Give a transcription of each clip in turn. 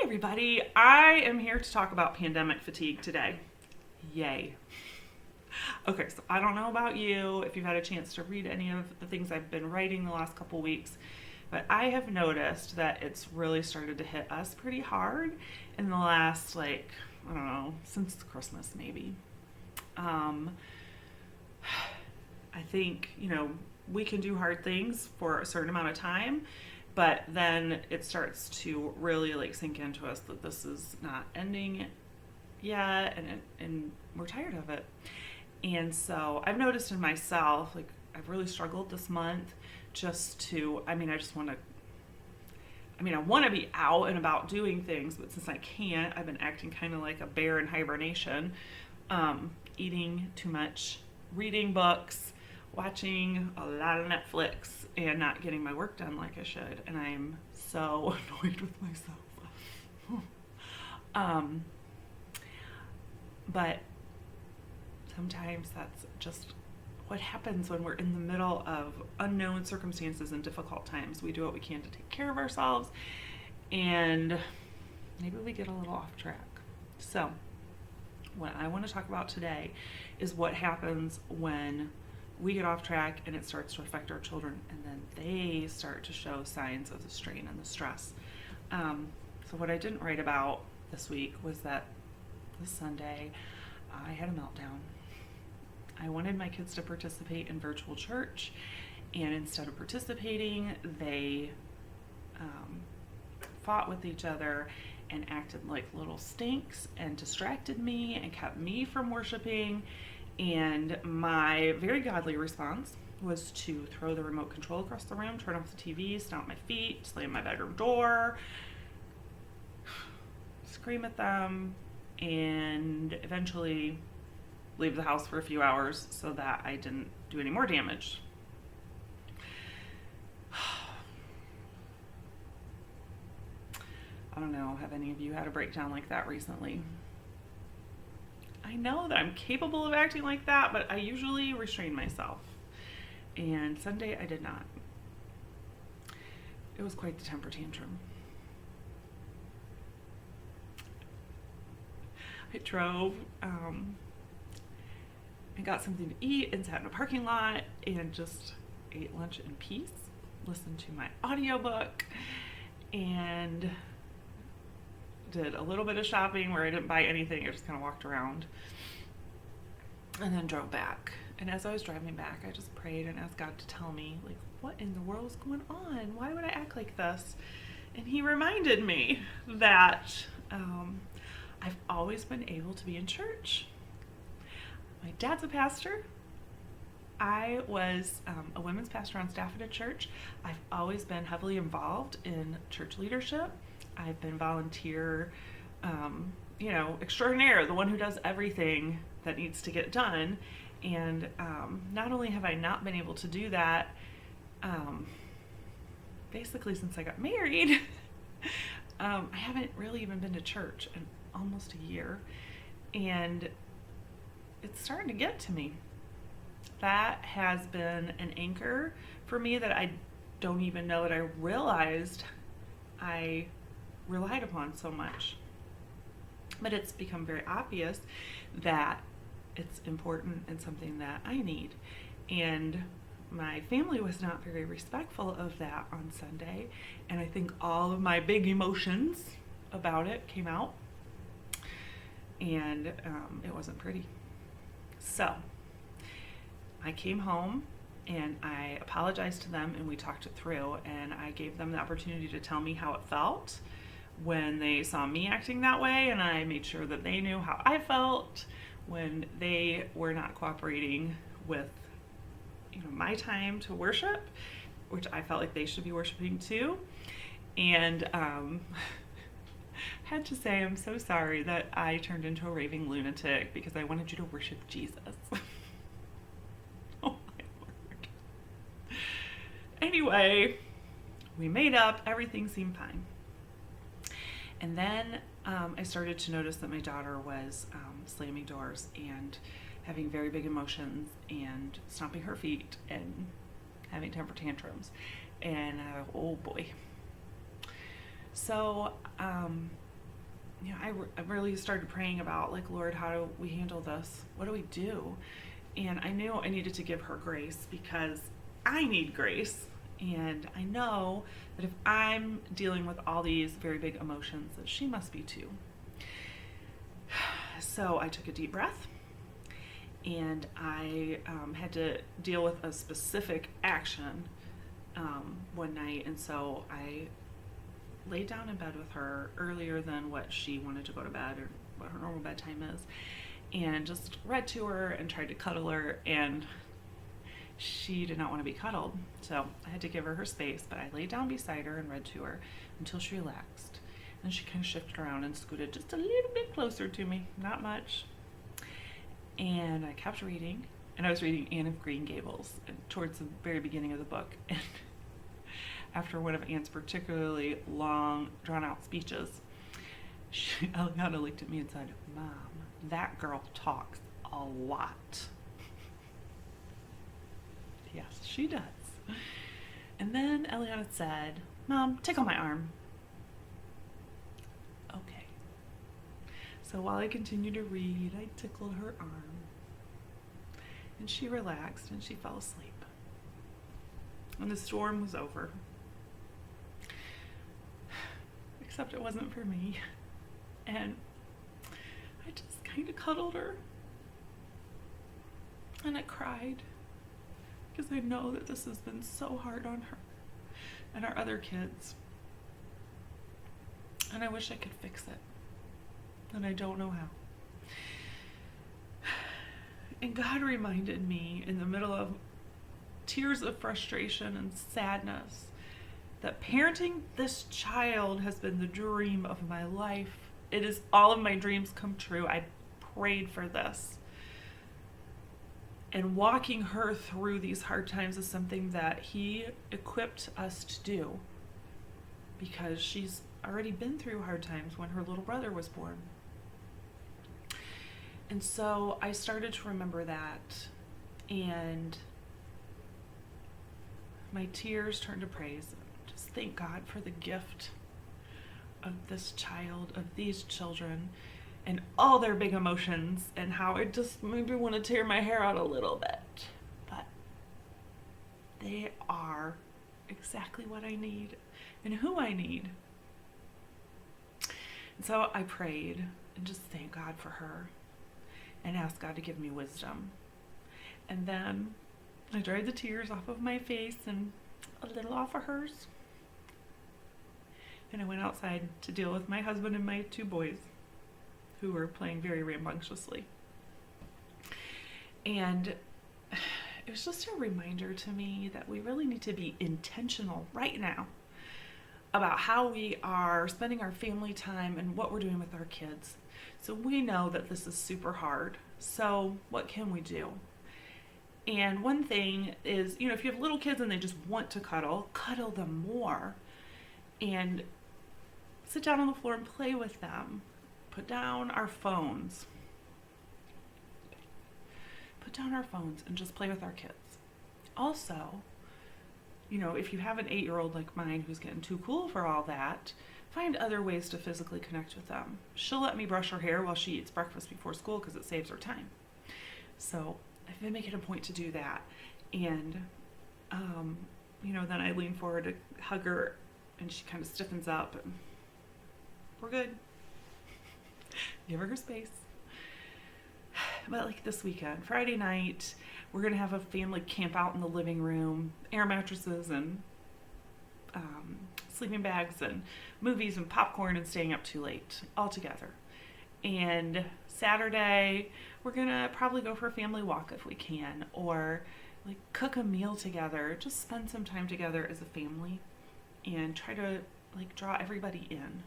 everybody, I am here to talk about pandemic fatigue today. Yay. Okay, so I don't know about you, if you've had a chance to read any of the things I've been writing the last couple weeks, but I have noticed that it's really started to hit us pretty hard in the last, I don't know, since Christmas maybe. I think, we can do hard things for a certain amount of time, but then it starts to really sink into us that this is not ending yet, and we're tired of it. And so I've noticed in myself, I've really struggled this month just to, I want to be out and about doing things, but since I can't, I've been acting kind of like a bear in hibernation, eating too much, reading books, watching a lot of Netflix, and not getting my work done like I should. And I'm so annoyed with myself. But sometimes that's just what happens when we're in the middle of unknown circumstances and difficult times. We do what we can to take care of ourselves, and maybe we get a little off track. So what I want to talk about today is what happens when we get off track and it starts to affect our children, and then they start to show signs of the strain and the stress. So what I didn't write about this week was that this Sunday I had a meltdown. I wanted my kids to participate in virtual church, and instead of participating, they fought with each other and acted like little stinks and distracted me and kept me from worshiping. And my very godly response was to throw the remote control across the room, turn off the TV, stomp my feet, slam my bedroom door, scream at them, and eventually leave the house for a few hours so that I didn't do any more damage. I don't know, have any of you had a breakdown like that recently? I know that I'm capable of acting like that, but I usually restrain myself. And Sunday I did not. It was quite the temper tantrum. I drove and got something to eat and sat in a parking lot and just ate lunch in peace, listened to my audiobook, and did a little bit of shopping where I didn't buy anything. I just kind of walked around and then drove back. And as I was driving back, I just prayed and asked God to tell me, what in the world is going on? Why would I act like this? And he reminded me that I've always been able to be in church. My dad's a pastor. I was a women's pastor on staff at a church. I've always been heavily involved in church leadership. I've been volunteer, extraordinaire, the one who does everything that needs to get done. And not only have I not been able to do that, basically since I got married, I haven't really even been to church in almost a year. And it's starting to get to me. That has been an anchor for me that I don't even know that I realized I relied upon so much. But it's become very obvious that it's important and something that I need. And my family was not very respectful of that on Sunday, and I think all of my big emotions about it came out, and it wasn't pretty. So I came home and I apologized to them, and we talked it through, and I gave them the opportunity to tell me how it felt when they saw me acting that way, and I made sure that they knew how I felt when they were not cooperating with my time to worship, which I felt like they should be worshiping too. And had to say I'm so sorry that I turned into a raving lunatic because I wanted you to worship Jesus. Oh my word. Anyway, we made up, everything seemed fine. And then I started to notice that my daughter was slamming doors and having very big emotions and stomping her feet and having temper tantrums. And oh boy. So I really started praying about, like, Lord, how do we handle this? What do we do? And I knew I needed to give her grace because I need grace. And I know that if I'm dealing with all these very big emotions, that she must be too. So I took a deep breath, and I had to deal with a specific action one night. And so I laid down in bed with her earlier than what she wanted to go to bed or what her normal bedtime is, and just read to her and tried to cuddle her, and she did not want to be cuddled. So I had to give her space, but I laid down beside her and read to her until she relaxed. And she kind of shifted around and scooted just a little bit closer to me, not much. And I kept reading, and I was reading Anne of Green Gables towards the very beginning of the book. And after one of Anne's particularly long, drawn-out speeches, Eliana looked at me and said, "Mom, that girl talks a lot." Yes, she does. And then Eliana said, "Mom, tickle my arm." Okay. So while I continued to read, I tickled her arm. And she relaxed and she fell asleep. And the storm was over. Except it wasn't for me. And I just kind of cuddled her. And I cried. Because I know that this has been so hard on her and our other kids. And I wish I could fix it. And I don't know how. And God reminded me in the middle of tears of frustration and sadness that parenting this child has been the dream of my life. It is all of my dreams come true. I prayed for this. And walking her through these hard times is something that He equipped us to do, because she's already been through hard times when her little brother was born. And so I started to remember that, and my tears turned to praise. Just thank God for the gift of this child, of these children, and all their big emotions, and how it just made me want to tear my hair out a little bit. But they are exactly what I need and who I need. And so I prayed and just thanked God for her and asked God to give me wisdom. And then I dried the tears off of my face and a little off of hers. And I went outside to deal with my husband and my 2 boys, who were playing very rambunctiously. And it was just a reminder to me that we really need to be intentional right now about how we are spending our family time and what we're doing with our kids. So we know that this is super hard. So what can we do? And one thing is, if you have little kids and they just want to cuddle them more. And sit down on the floor and play with them. Put down our phones. Put down our phones and just play with our kids. Also, if you have an 8-year-old like mine who's getting too cool for all that, find other ways to physically connect with them. She'll let me brush her hair while she eats breakfast before school because it saves her time. So I've been making a point to do that. And, then I lean forward to hug her and she kind of stiffens up and we're good. Give her space. But like this weekend, Friday night, we're going to have a family camp out in the living room, air mattresses and sleeping bags and movies and popcorn and staying up too late all together. And Saturday, we're going to probably go for a family walk if we can, or like cook a meal together, just spend some time together as a family and try to like draw everybody in.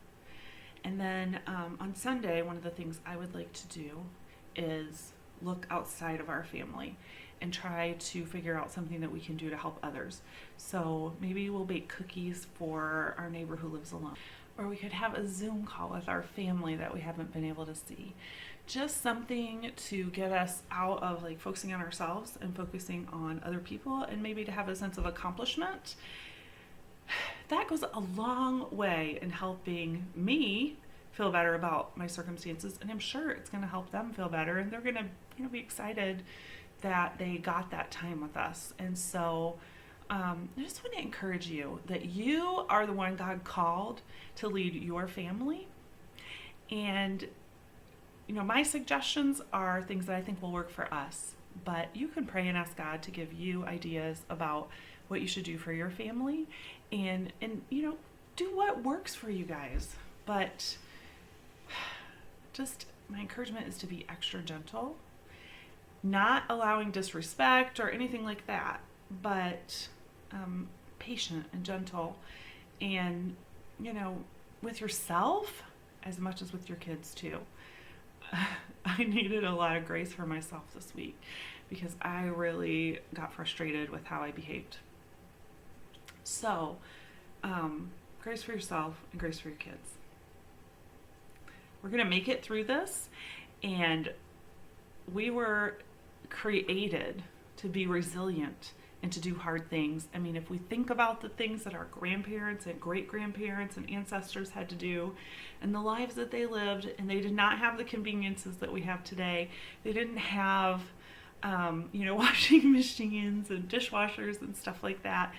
And then on Sunday, one of the things I would like to do is look outside of our family and try to figure out something that we can do to help others. So maybe we'll bake cookies for our neighbor who lives alone. Or we could have a Zoom call with our family that we haven't been able to see. Just something to get us out of like focusing on ourselves and focusing on other people, and maybe to have a sense of accomplishment. That goes a long way in helping me feel better about my circumstances, and I'm sure it's going to help them feel better, and they're going to, be excited that they got that time with us. And so I just want to encourage you that you are the one God called to lead your family. And, my suggestions are things that I think will work for us, but you can pray and ask God to give you ideas about what you should do for your family, and do what works for you guys. But just my encouragement is to be extra gentle, not allowing disrespect or anything like that, but patient and gentle, and with yourself as much as with your kids too. I needed a lot of grace for myself this week because I really got frustrated with how I behaved. So grace for yourself and grace for your kids. We're going to make it through this, and we were created to be resilient and to do hard things. I mean, if we think about the things that our grandparents and great-grandparents and ancestors had to do and the lives that they lived, and they did not have the conveniences that we have today. They didn't have, washing machines and dishwashers and stuff like that.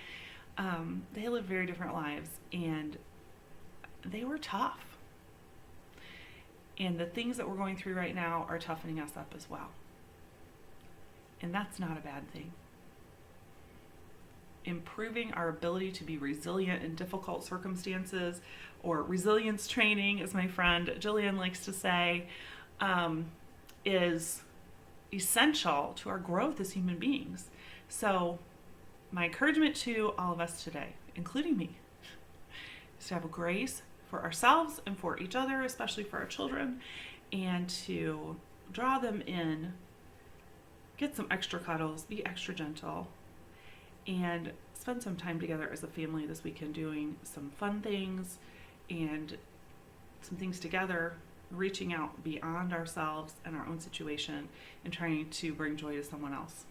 They lived very different lives, and they were tough. And the things that we're going through right now are toughening us up as well. And that's not a bad thing. Improving our ability to be resilient in difficult circumstances, or resilience training, as my friend Jillian likes to say, is essential to our growth as human beings. So my encouragement to all of us today, including me, is to have a grace for ourselves and for each other, especially for our children, and to draw them in, get some extra cuddles, be extra gentle, and spend some time together as a family this weekend doing some fun things and some things together, reaching out beyond ourselves and our own situation and trying to bring joy to someone else.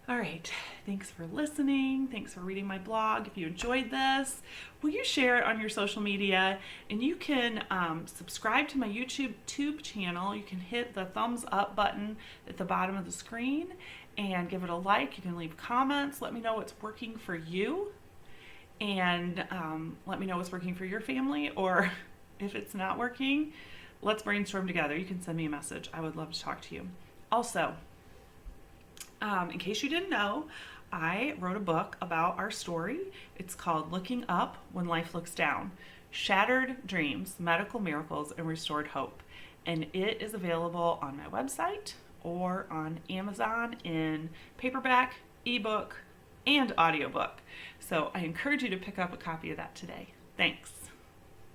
All right, thanks for listening. Thanks for reading my blog. If you enjoyed this, will you share it on your social media? And you can subscribe to my YouTube channel. You can hit the thumbs up button at the bottom of the screen and give it a like. You can leave comments. Let me know what's working for you, and let me know what's working for your family, or if it's not working, let's brainstorm together. You can send me a message. I would love to talk to you. Also, in case you didn't know, I wrote a book about our story. It's called Looking Up When Life Looks Down: Shattered Dreams, Medical Miracles, and Restored Hope. And it is available on my website or on Amazon in paperback, ebook, and audiobook. So I encourage you to pick up a copy of that today. Thanks.